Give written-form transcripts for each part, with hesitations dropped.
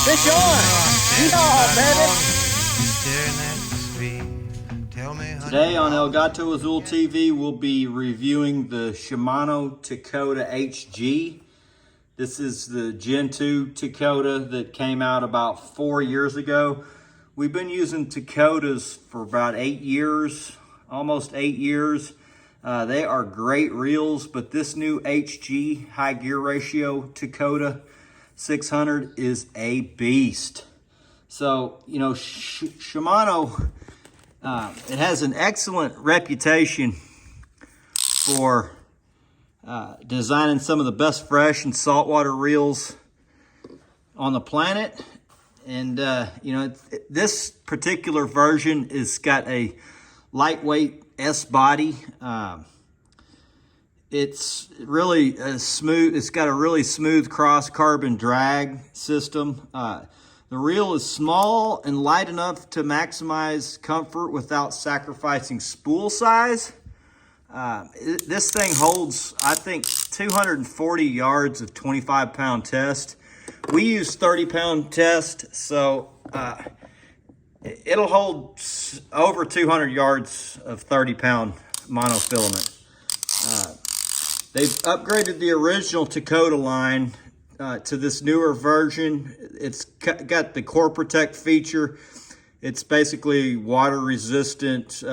Fish on! Yeehaw, baby! Today on El Gato Azul TV, we'll be reviewing the Shimano Tekota HG. This is the Gen 2 Tekota that came out about 4 years ago. We've been using Tekotas for about 8 years, almost 8 years. They are great reels, but this new HG high gear ratio Tekota 600 is a beast. So, you know, Shimano, it has an excellent reputation for designing some of the best fresh and saltwater reels on the planet. And, you know, this particular version has got a lightweight S body. It's really smooth. It's got a really smooth cross carbon drag system. The reel is small and light enough to maximize comfort without sacrificing spool size. This thing holds, I think, 240 yards of 25-pound test. We use 30-pound test, so it'll hold over 200 yards of 30-pound monofilament. They've upgraded the original Tekota line to this newer version. It's got the Core Protect feature. It's basically water resistant.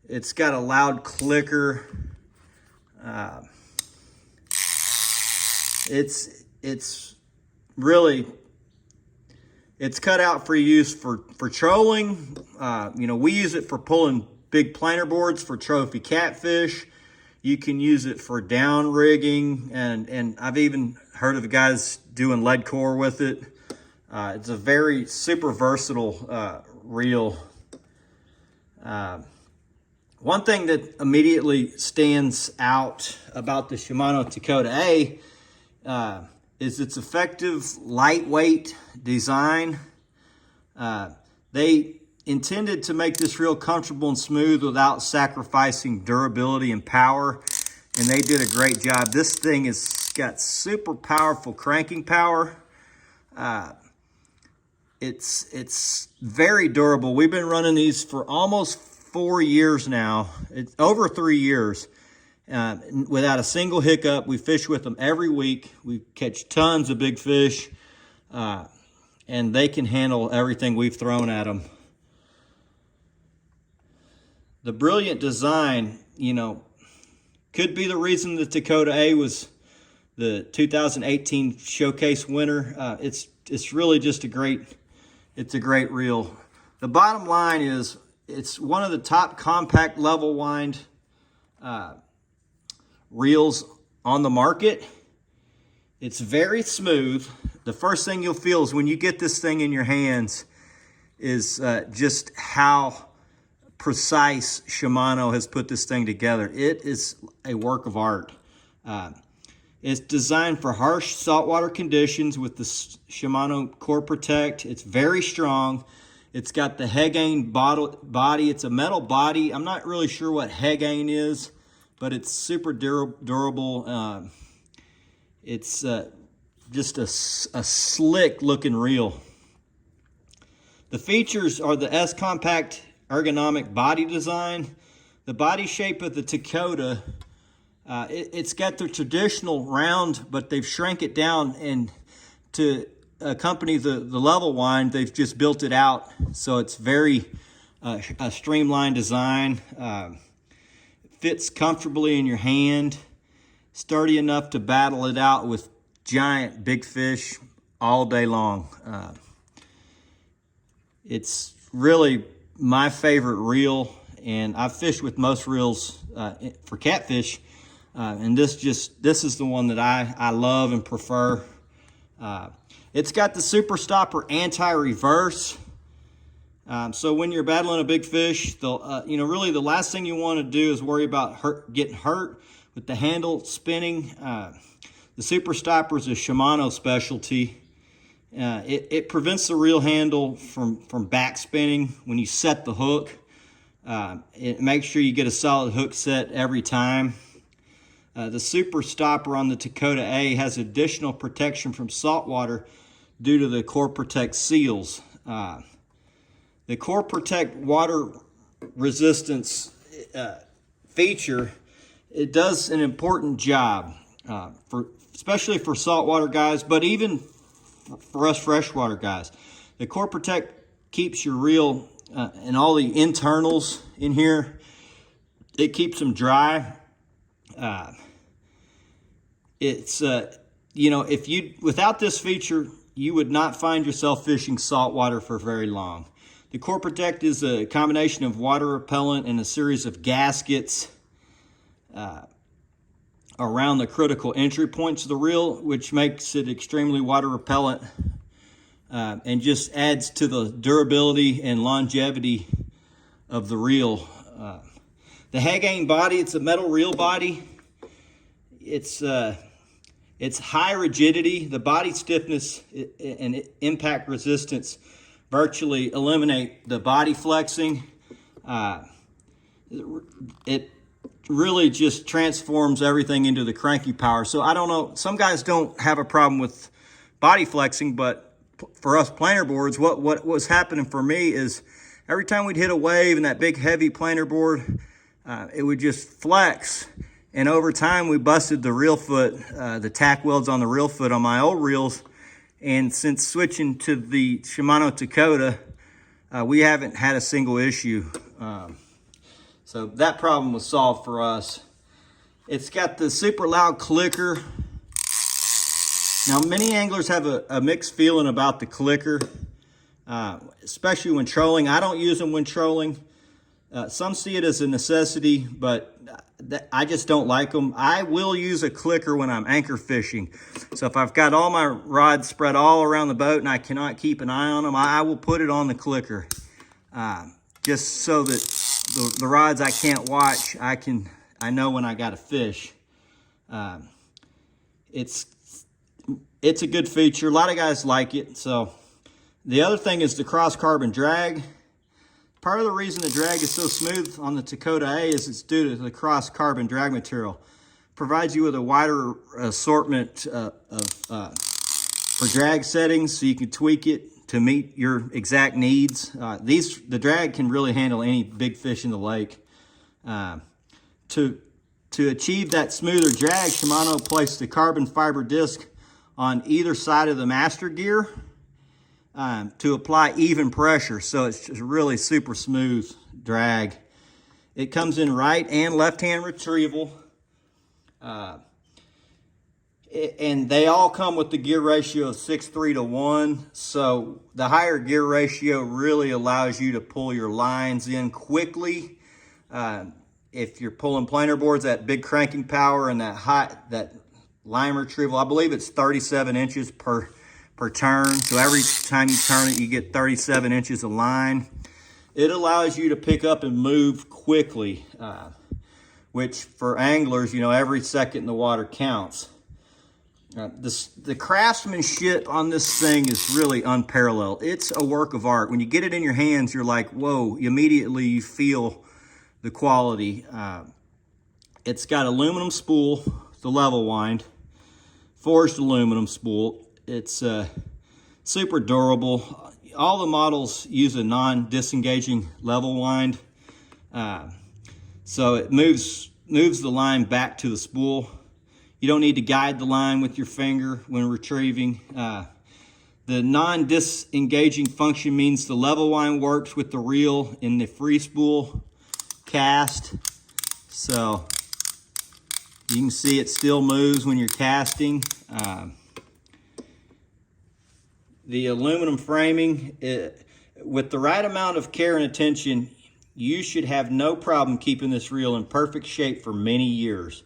It's got a loud clicker. It's really, it's cut out for use for trolling. You know, we use it for pulling big planer boards for trophy catfish. You can use it for down rigging, and I've even heard of guys doing lead core with it. It's a very super versatile reel. One thing that immediately stands out about the Shimano Tekota A is its effective lightweight design. They intended to make this reel comfortable and smooth without sacrificing durability and power, and they did a great job. This thing has got super powerful cranking power. It's very durable. We've been running these for almost 4 years now. It's over 3 years without a single hiccup. We fish with them every week. We catch tons of big fish, and they can handle everything we've thrown at them. The brilliant design, you know, could be the reason the Tekota A was the 2018 showcase winner. It's really just a great reel. The bottom line is it's one of the top compact level wind reels on the market. It's very smooth. The first thing you'll feel is when you get this thing in your hands is just how precise Shimano has put this thing together. It is a work of art. It's designed for harsh saltwater conditions with the Shimano Core Protect. It's very strong. It's got the Hegane body. It's a metal body. I'm not really sure what Hegane is, but it's super durable. It's just a slick looking reel. The features are the S-Compact ergonomic body design. The body shape of the Tekota, it's got the traditional round, but they've shrank it down, and to accompany the level wind, they've just built it out so it's very a streamlined design. Fits comfortably in your hand, sturdy enough to battle it out with giant big fish all day long. It's really my favorite reel, and I've fished with most reels for catfish, and this is the one that I love and prefer. It's got the Super Stopper anti-reverse, so when you're battling a big fish, you know, really the last thing you want to do is worry about getting hurt with the handle spinning. The Super Stopper is a Shimano specialty. It prevents the reel handle from back spinning when you set the hook. Make sure you get a solid hook set every time. The super stopper on the Tekota A has additional protection from saltwater due to the Core Protect seals. The Core Protect water resistance feature, it does an important job, especially for saltwater guys, but even for us freshwater guys. The Core Protect keeps your reel and all the internals in here, it keeps them dry. You know, without this feature, you would not find yourself fishing saltwater for very long. The Core Protect is a combination of water repellent and a series of gaskets around the critical entry points of the reel, which makes it extremely water repellent and just adds to the durability and longevity of the reel. The Hagane body, it's a metal reel body. It's high rigidity. The body stiffness and impact resistance virtually eliminate the body flexing. It really just transforms everything into the cranky power. So I don't know, some guys don't have a problem with body flexing, but for us planer boards, what was happening for me is every time we'd hit a wave and that big heavy planer board, it would just flex. And over time, we busted the reel foot, the tack welds on the reel foot on my old reels. And since switching to the Shimano Tekota, we haven't had a single issue. So that problem was solved for us. It's got the super loud clicker. Now, many anglers have a mixed feeling about the clicker, especially when trolling. I don't use them when trolling. Some see it as a necessity, but I just don't like them. I will use a clicker when I'm anchor fishing. So if I've got all my rods spread all around the boat and I cannot keep an eye on them, I will put it on the clicker. Just so that the rods I can't watch, I know when I got a fish. It's a good feature. A lot of guys like it. So the other thing is the cross carbon drag. Part of the reason the drag is so smooth on the Tekota A is it's due to the cross carbon drag material. Provides you with a wider assortment for drag settings, so you can tweak it to meet your exact needs. The drag can really handle any big fish in the lake. To achieve that smoother drag, Shimano placed the carbon fiber disc on either side of the master gear to apply even pressure, so it's just really super smooth drag. It comes in right and left-hand retrieval, and they all come with the gear ratio of 6:3 to 1. So the higher gear ratio really allows you to pull your lines in quickly. If you're pulling planer boards, that big cranking power and that line retrieval, I believe it's 37 inches per turn. So every time you turn it, you get 37 inches of line. It allows you to pick up and move quickly, which for anglers, you know, every second in the water counts. The craftsmanship on this thing is really unparalleled. It's a work of art. When you get it in your hands, you're like, whoa, immediately you feel the quality. It's got aluminum spool, the level wind, forged aluminum spool. It's super durable. All the models use a non-disengaging level wind, so it moves the line back to the spool. You don't need to guide the line with your finger when retrieving. The non-disengaging function means the level wind works with the reel in the free spool cast. So you can see it still moves when you're casting. The aluminum framing, with the right amount of care and attention, you should have no problem keeping this reel in perfect shape for many years.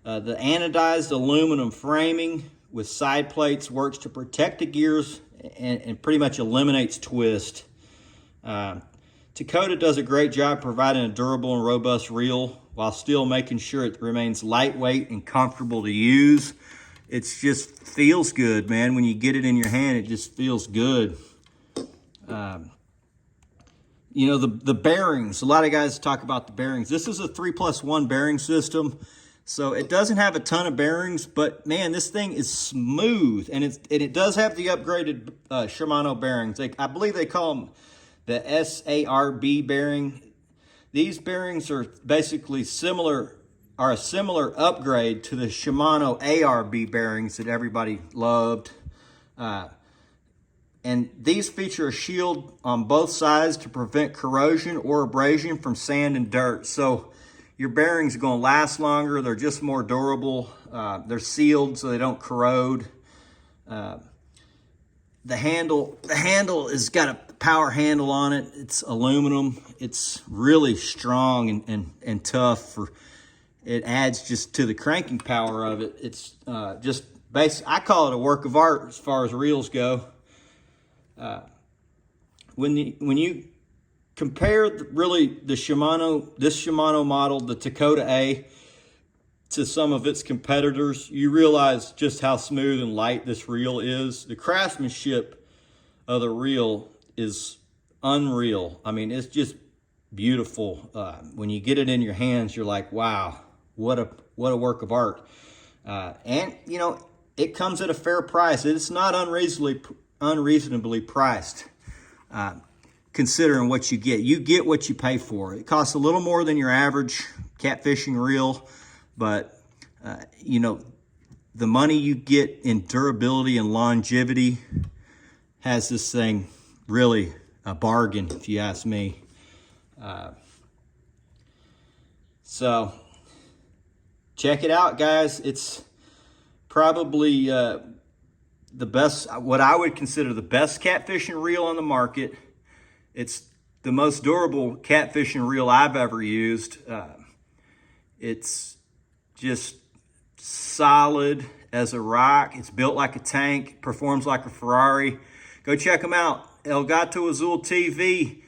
The anodized aluminum framing with side plates works to protect the gears and pretty much eliminates twist. Tekota does a great job providing a durable and robust reel while still making sure it remains lightweight and comfortable to use. It just feels good, man. When you get it in your hand, it just feels good. You know, the bearings, a lot of guys talk about the bearings. This is a 3+1 bearing system, so it doesn't have a ton of bearings, but man, this thing is smooth, and it does have the upgraded Shimano bearings. I believe they call them the SARB bearing. These bearings are basically a similar upgrade to the Shimano ARB bearings that everybody loved. And these feature a shield on both sides to prevent corrosion or abrasion from sand and dirt. So your bearings are going to last longer. They're just more durable. They're sealed so they don't corrode. The handle has got a power handle on it. It's aluminum. It's really strong and tough. It adds just to the cranking power of it. It's just basic. I call it a work of art as far as reels go. When you compare really this Shimano model, the Tekota A, to some of its competitors, you realize just how smooth and light this reel is. The craftsmanship of the reel is unreal. I mean, it's just beautiful. When you get it in your hands, you're like, wow, what a work of art. And you know, it comes at a fair price. It's not unreasonably priced, considering what you get. You get what you pay for. It costs a little more than your average catfishing reel, but you know, the money you get in durability and longevity has this thing really a bargain, if you ask me. So check it out, guys. It's probably the best, what I would consider the best catfishing reel on the market. It's the most durable catfishing reel I've ever used. It's just solid as a rock. It's built like a tank, performs like a Ferrari. Go check them out. El Gato Azul TV.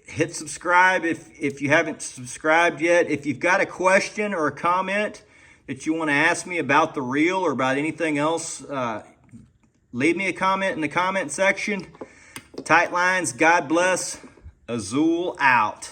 Hit subscribe if you haven't subscribed yet. If you've got a question or a comment that you want to ask me about the reel or about anything else, leave me a comment in the comment section. Tight lines, God bless. Azul out.